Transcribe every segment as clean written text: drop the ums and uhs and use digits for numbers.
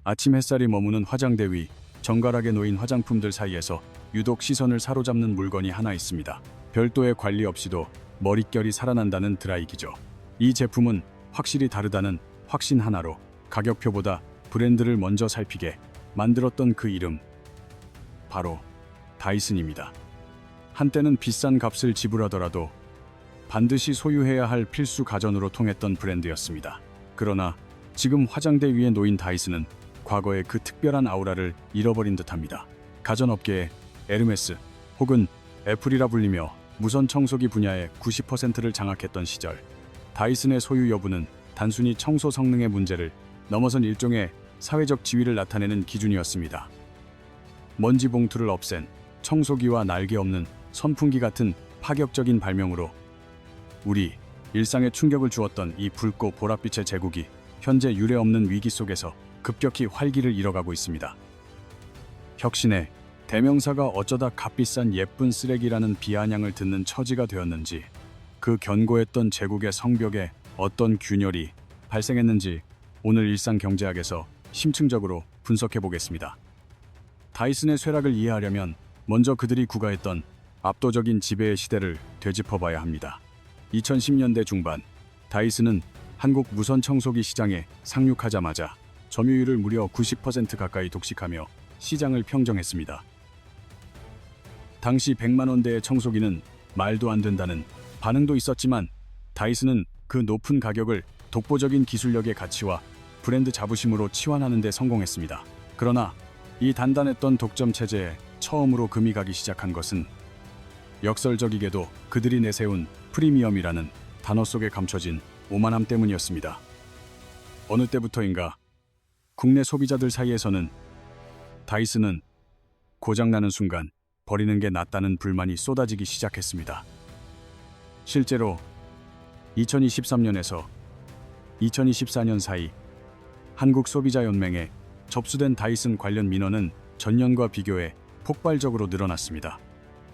아침 햇살이 머무는 화장대 위 정갈하게 놓인 화장품들 사이에서 유독 시선을 사로잡는 물건이 하나 있습니다. 별도의 관리 없이도 머릿결이 살아난다는 드라이기죠. 이 제품은 확실히 다르다는 확신 하나로 가격표보다 브랜드를 먼저 살피게 만들었던 그 이름, 바로 다이슨입니다. 한때는 비싼 값을 지불하더라도 반드시 소유해야 할 필수 가전으로 통했던 브랜드였습니다. 그러나 지금 화장대 위에 놓인 다이슨은 과거의 그 특별한 아우라를 잃어버린 듯합니다. 가전업계의 에르메스 혹은 애플이라 불리며 무선 청소기 분야의 90%를 장악했던 시절, 다이슨의 소유 여부는 단순히 청소 성능의 문제를 넘어선 일종의 사회적 지위를 나타내는 기준이었습니다. 먼지 봉투를 없앤 청소기와 날개 없는 선풍기 같은 파격적인 발명으로 우리 일상에 충격을 주었던 이 붉고 보랏빛의 제국이 현재 유례없는 위기 속에서 급격히 활기를 잃어가고 있습니다. 혁신의 대명사가 어쩌다 값비싼 예쁜 쓰레기라는 비아냥을 듣는 처지가 되었는지, 그 견고했던 제국의 성벽에 어떤 균열이 발생했는지 오늘 일상경제학에서 심층적으로 분석해 보겠습니다. 다이슨의 쇠락을 이해하려면 먼저 그들이 구가했던 압도적인 지배의 시대를 되짚어봐야 합니다. 2010년대 중반, 다이슨은 한국 무선 청소기 시장에 상륙하자마자 점유율을 무려 90% 가까이 독식하며 시장을 평정했습니다. 당시 100만 원대의 청소기는 말도 안 된다는 반응도 있었지만, 다이슨은 그 높은 가격을 독보적인 기술력의 가치와 브랜드 자부심으로 치환하는 데 성공했습니다. 그러나 이 단단했던 독점 체제에 처음으로 금이 가기 시작한 것은 역설적이게도 그들이 내세운 프리미엄이라는 단어 속에 감춰진 오만함 때문이었습니다. 어느 때부터인가 국내 소비자들 사이에서는 다이슨은 고장나는 순간 버리는 게 낫다는 불만이 쏟아지기 시작했습니다. 실제로 2023년에서 2024년 사이 한국소비자연맹에 접수된 다이슨 관련 민원은 전년과 비교해 폭발적으로 늘어났습니다.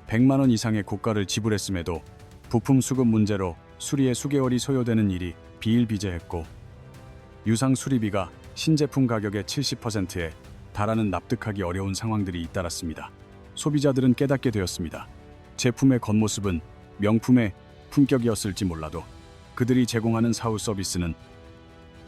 100만 원 이상의 고가를 지불했음에도 부품 수급 문제로 수리에 수개월이 소요되는 일이 비일비재했고, 유상 수리비가 신제품 가격의 70%에 달하는 납득하기 어려운 상황들이 잇따랐습니다. 소비자들은 깨닫게 되었습니다. 제품의 겉모습은 명품의 품격이었을지 몰라도 그들이 제공하는 사후 서비스는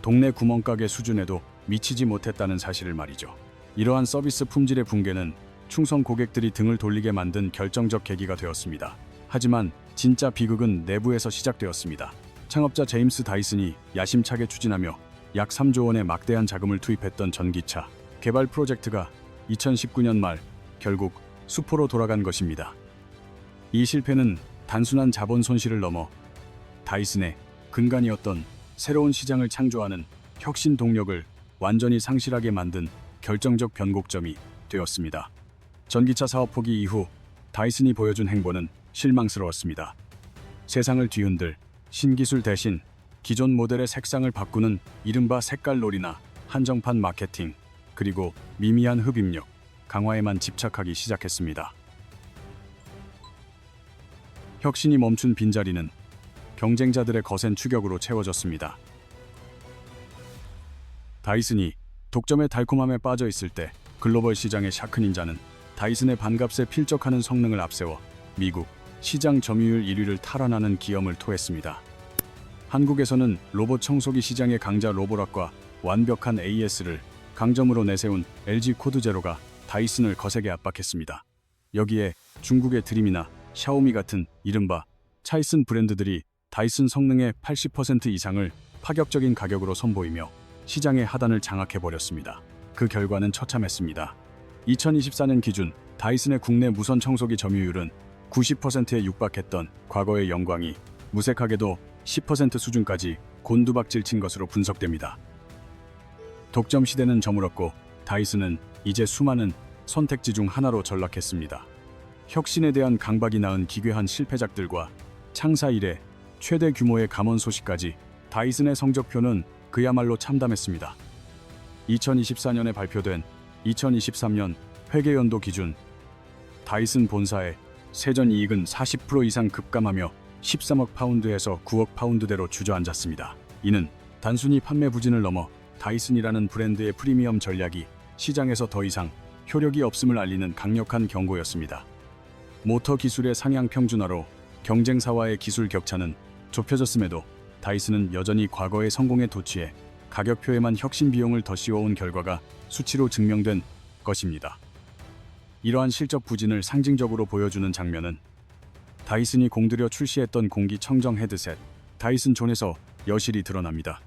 동네 구멍가게 수준에도 미치지 못했다는 사실을 말이죠. 이러한 서비스 품질의 붕괴는 충성 고객들이 등을 돌리게 만든 결정적 계기가 되었습니다. 하지만 진짜 비극은 내부에서 시작되었습니다. 창업자 제임스 다이슨이 야심차게 추진하며 약 3조 원의 막대한 자금을 투입했던 전기차 개발 프로젝트가 2019년 말 결국 수포로 돌아간 것입니다. 이 실패는 단순한 자본 손실을 넘어 다이슨의 근간이었던 새로운 시장을 창조하는 혁신 동력을 완전히 상실하게 만든 결정적 변곡점이 되었습니다. 전기차 사업 포기 이후 다이슨이 보여준 행보는 실망스러웠습니다. 세상을 뒤흔들 신기술 대신 기존 모델의 색상을 바꾸는 이른바 색깔놀이나 한정판 마케팅, 그리고 미미한 흡입력 강화에만 집착하기 시작했습니다. 혁신이 멈춘 빈자리는 경쟁자들의 거센 추격으로 채워졌습니다. 다이슨이 독점의 달콤함에 빠져 있을 때 글로벌 시장의 샤크닌자는 다이슨의 반값에 필적하는 성능을 앞세워 미국 시장 점유율 1위를 탈환하는 기염을 토했습니다. 한국에서는 로봇 청소기 시장의 강자 로보락과 완벽한 AS를 강점으로 내세운 LG 코드제로가 다이슨을 거세게 압박했습니다. 여기에 중국의 드림이나 샤오미 같은 이른바 차이슨 브랜드들이 다이슨 성능의 80% 이상을 파격적인 가격으로 선보이며 시장의 하단을 장악해버렸습니다. 그 결과는 처참했습니다. 2024년 기준 다이슨의 국내 무선 청소기 점유율은 90%에 육박했던 과거의 영광이 무색하게도 10% 수준까지 곤두박질 친 것으로 분석됩니다. 독점 시대는 저물었고 다이슨은 이제 수많은 선택지 중 하나로 전락했습니다. 혁신에 대한 강박이 낳은 기괴한 실패작들과 창사 이래 최대 규모의 감원 소식까지 다이슨의 성적표는 그야말로 참담했습니다. 2024년에 발표된 2023년 회계연도 기준 다이슨 본사의 세전이익은 40% 이상 급감하며 13억 파운드에서 9억 파운드대로 주저앉았습니다. 이는 단순히 판매 부진을 넘어 다이슨이라는 브랜드의 프리미엄 전략이 시장에서 더 이상 효력이 없음을 알리는 강력한 경고였습니다. 모터 기술의 상향 평준화로 경쟁사와의 기술 격차는 좁혀졌음에도 다이슨은 여전히 과거의 성공에 도취해 가격표에만 혁신 비용을 더 씌워온 결과가 수치로 증명된 것입니다. 이러한 실적 부진을 상징적으로 보여주는 장면은 다이슨이 공들여 출시했던 공기청정 헤드셋 다이슨 존에서 여실히 드러납니다.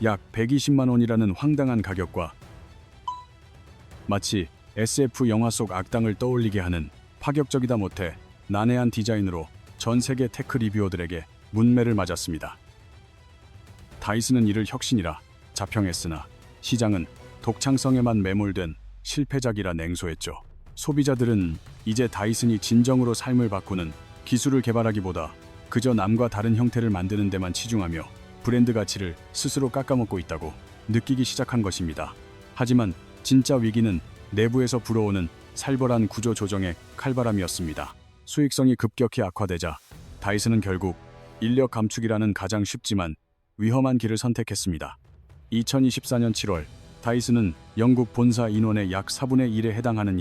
약 120만 원이라는 황당한 가격과 마치 SF 영화 속 악당을 떠올리게 하는 파격적이다 못해 난해한 디자인으로 전 세계 테크 리뷰어들에게 문매를 맞았습니다. 다이슨은 이를 혁신이라 자평했으나 시장은 독창성에만 매몰된 실패작이라 냉소했죠. 소비자들은 이제 다이슨이 진정으로 삶을 바꾸는 기술을 개발하기보다 그저 남과 다른 형태를 만드는 데만 치중하며 브랜드 가치를 스스로 깎아먹고 있다고 느끼기 시작한 것입니다. 하지만 진짜 위기는 내부에서 불어오는 살벌한 구조 조정의 칼바람이었습니다. 수익성이 급격히 악화되자 다이슨은 결국 인력 감축이라는 가장 쉽지만 위험한 길을 선택했습니다. 2024년 7월 다이슨은 영국 본사 인원의 약 4분의 1에 해당하는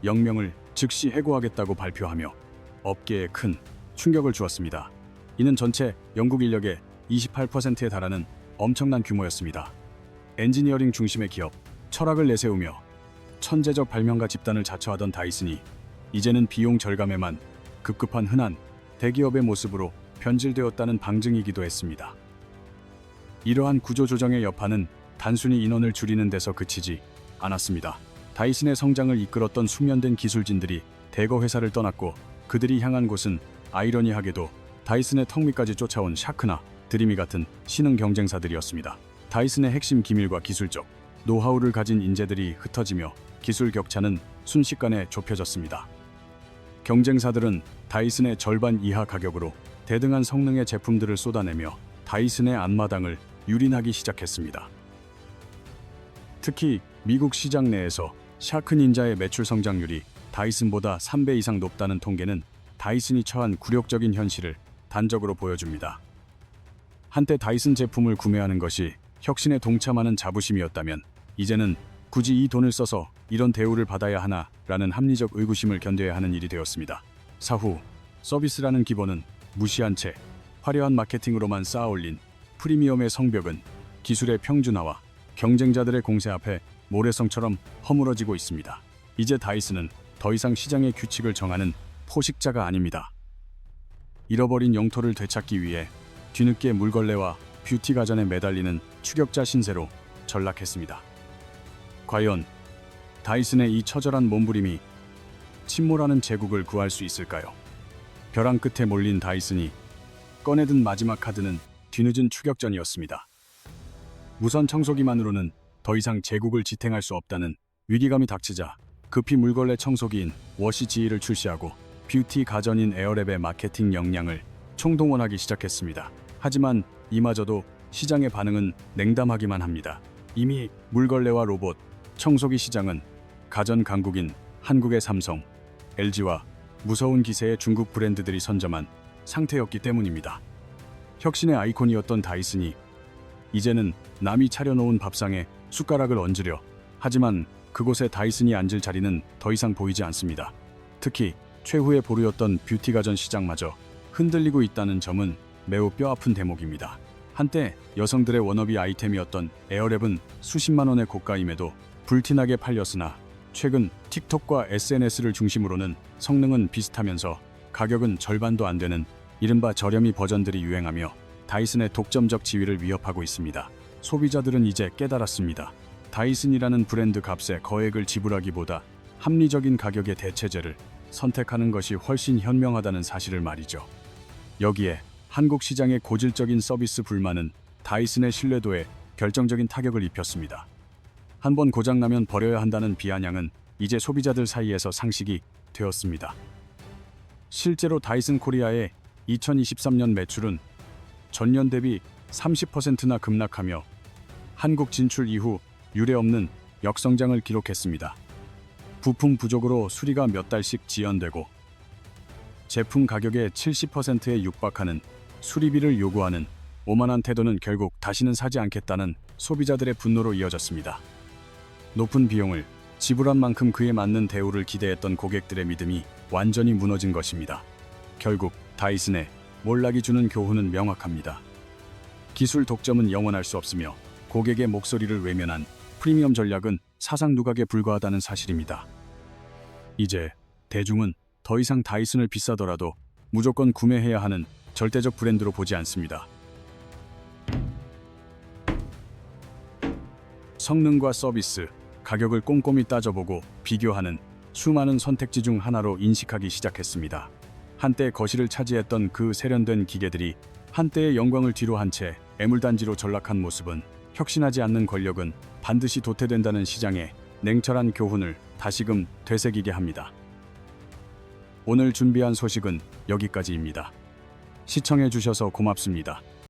0명을 즉시 해고하겠다고 발표하며 업계에 큰 충격을 주었습니다. 이는 전체 영국 인력의 28%에 달하는 엄청난 규모였습니다. 엔지니어링 중심의 기업, 철학을 내세우며 천재적 발명가 집단을 자처하던 다이슨이 이제는 비용 절감에만 급급한 흔한 대기업의 모습으로 변질되었다는 방증이기도 했습니다. 이러한 구조조정의 여파는 단순히 인원을 줄이는 데서 그치지 않았습니다. 다이슨의 성장을 이끌었던 숙련된 기술진들이 대거 회사를 떠났고 그들이 향한 곳은 아이러니하게도 다이슨의 턱 밑까지 쫓아온 샤크나 드리미 같은 신흥 경쟁사들이었습니다. 다이슨의 핵심 기밀과 기술적 노하우를 가진 인재들이 흩어지며 기술 격차는 순식간에 좁혀졌습니다. 경쟁사들은 다이슨의 절반 이하 가격으로 대등한 성능의 제품들을 쏟아내며 다이슨의 앞마당을 유린하기 시작했습니다. 특히 미국 시장 내에서 샤크 닌자의 매출 성장률이 다이슨보다 3배 이상 높다는 통계는 다이슨이 처한 굴욕적인 현실을 단적으로 보여줍니다. 한때 다이슨 제품을 구매하는 것이 혁신에 동참하는 자부심이었다면 이제는 굳이 이 돈을 써서 이런 대우를 받아야 하나라는 합리적 의구심을 견뎌야 하는 일이 되었습니다. 사후 서비스라는 기본은 무시한 채 화려한 마케팅으로만 쌓아올린 프리미엄의 성벽은 기술의 평준화와 경쟁자들의 공세 앞에 모래성처럼 허물어지고 있습니다. 이제 다이슨은 더 이상 시장의 규칙을 정하는 포식자가 아닙니다. 잃어버린 영토를 되찾기 위해 뒤늦게 물걸레와 뷰티 가전에 매달리는 추격자 신세로 전락했습니다. 과연 다이슨의 이 처절한 몸부림이 침몰하는 제국을 구할 수 있을까요? 벼랑 끝에 몰린 다이슨이 꺼내든 마지막 카드는 뒤늦은 추격전이었습니다. 무선 청소기만으로는 더 이상 제국을 지탱할 수 없다는 위기감이 닥치자 급히 물걸레 청소기인 워시 GE를 출시하고 뷰티 가전인 에어랩의 마케팅 역량을 총동원하기 시작했습니다. 하지만 이마저도 시장의 반응은 냉담하기만 합니다. 이미 물걸레와 로봇, 청소기 시장은 가전 강국인 한국의 삼성, LG와 무서운 기세의 중국 브랜드들이 선점한 상태였기 때문입니다. 혁신의 아이콘이었던 다이슨이 이제는 남이 차려놓은 밥상에 숟가락을 얹으려 하지만 그곳에 다이슨이 앉을 자리는 더 이상 보이지 않습니다. 특히 최후의 보루였던 뷰티 가전 시장마저 흔들리고 있다는 점은 매우 뼈아픈 대목입니다. 한때 여성들의 워너비 아이템이었던 에어랩은 수십만 원의 고가임에도 불티나게 팔렸으나 최근 틱톡과 SNS를 중심으로는 성능은 비슷하면서 가격은 절반도 안 되는 이른바 저렴이 버전들이 유행하며 다이슨의 독점적 지위를 위협하고 있습니다. 소비자들은 이제 깨달았습니다. 다이슨이라는 브랜드 값에 거액을 지불하기보다 합리적인 가격의 대체제를 선택하는 것이 훨씬 현명하다는 사실을 말이죠. 여기에 한국 시장의 고질적인 서비스 불만은 다이슨의 신뢰도에 결정적인 타격을 입혔습니다. 한번 고장나면 버려야 한다는 비아냥은 이제 소비자들 사이에서 상식이 되었습니다. 실제로 다이슨 코리아의 2023년 매출은 전년 대비 30%나 급락하며 한국 진출 이후 유례없는 역성장을 기록했습니다. 부품 부족으로 수리가 몇 달씩 지연되고 제품 가격의 70%에 육박하는 수리비를 요구하는 오만한 태도는 결국 다시는 사지 않겠다는 소비자들의 분노로 이어졌습니다. 높은 비용을 지불한 만큼 그에 맞는 대우를 기대했던 고객들의 믿음이 완전히 무너진 것입니다. 결국 다이슨의 몰락이 주는 교훈은 명확합니다. 기술 독점은 영원할 수 없으며 고객의 목소리를 외면한 프리미엄 전략은 사상 누각에 불과하다는 사실입니다. 이제 대중은 더 이상 다이슨을 비싸더라도 무조건 구매해야 하는 절대적 브랜드로 보지 않습니다. 성능과 서비스, 가격을 꼼꼼히 따져보고 비교하는 수많은 선택지 중 하나로 인식하기 시작했습니다. 한때 거실을 차지했던 그 세련된 기계들이 한때의 영광을 뒤로 한 채 애물단지로 전락한 모습은 혁신하지 않는 권력은 반드시 도태된다는 시장의 냉철한 교훈을 다시금 되새기게 합니다. 오늘 준비한 소식은 여기까지입니다. 시청해 주셔서 고맙습니다.